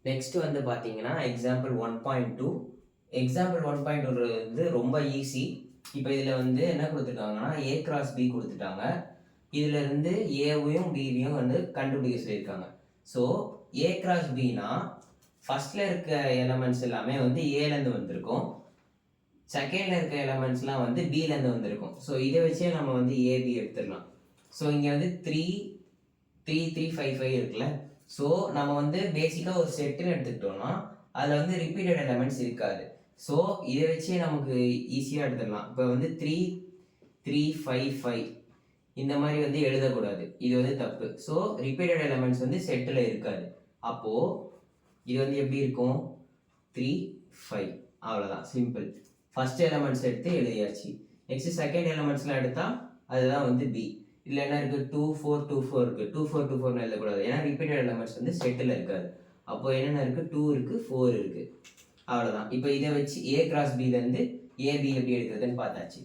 Next வந்து பார்த்தீங்கன்னா example 1.2. Example 1.2 வந்து ரொம்ப ஈஸி. இப்போ இதில் வந்து என்ன கொடுத்துருக்காங்கன்னா ஏ கிராஸ் பி கொடுத்துட்டாங்க. இதில் இருந்து ஏவையும் பிவையும் வந்து கண்டுபிடிக்க சொல்லியிருக்காங்க. ஸோ ஏ கிராஸ் பினா ஃபர்ஸ்டில் இருக்க எலமெண்ட்ஸ் எல்லாமே வந்து ஏலேருந்து வந்திருக்கும், செகண்டில் இருக்க எலமெண்ட்ஸ்லாம் வந்து பிலேருந்து வந்திருக்கும். ஸோ இதை வச்சே நம்ம வந்து ஏபி எடுத்துடலாம். ஸோ இங்கே வந்து 3 3 3 5 5 இருக்குல்ல. ஸோ நம்ம வந்து பேசிக்காக ஒரு செட்டுன்னு எடுத்துக்கிட்டோம்னா அதில் வந்து ரிப்பீட்டட் எலமெண்ட்ஸ் இருக்காது. ஸோ இதை வச்சே நமக்கு ஈஸியாக எடுத்துடலாம். இப்போ வந்து 3 3 5 5 இந்த மாதிரி வந்து எழுதக்கூடாது, இது வந்து தப்பு. ஸோ ரிப்பீட்டட் எலமெண்ட்ஸ் வந்து செட்டில் இருக்காது. அப்போது இது வந்து எப்படி இருக்கும்? 3 5, அவ்வளோதான், சிம்பிள். ஃபர்ஸ்ட் எலமெண்ட்ஸ் எடுத்து எழுதியாச்சு. நெக்ஸ்ட் செகண்ட் எலமெண்ட்ஸ்லாம் எடுத்தால் அதுதான் வந்து பி. இதில் என்ன இருக்குது? 2 4 2 4 இருக்குது. 2 4 2 4 எழுதக்கூடாது, ஏன்னா ரிப்பீட்டட் எலமெண்ட்ஸ் வந்து செட்டில் இருக்காது. அப்போ என்னென்ன இருக்குது? 2 இருக்குது, 4 இருக்குது, அவ்வளோதான். இப்போ இதை வச்சு ஏ கிராஸ் பிலேருந்து ஏபி எப்படி எடுக்கிறதுன்னு பார்த்தாச்சு.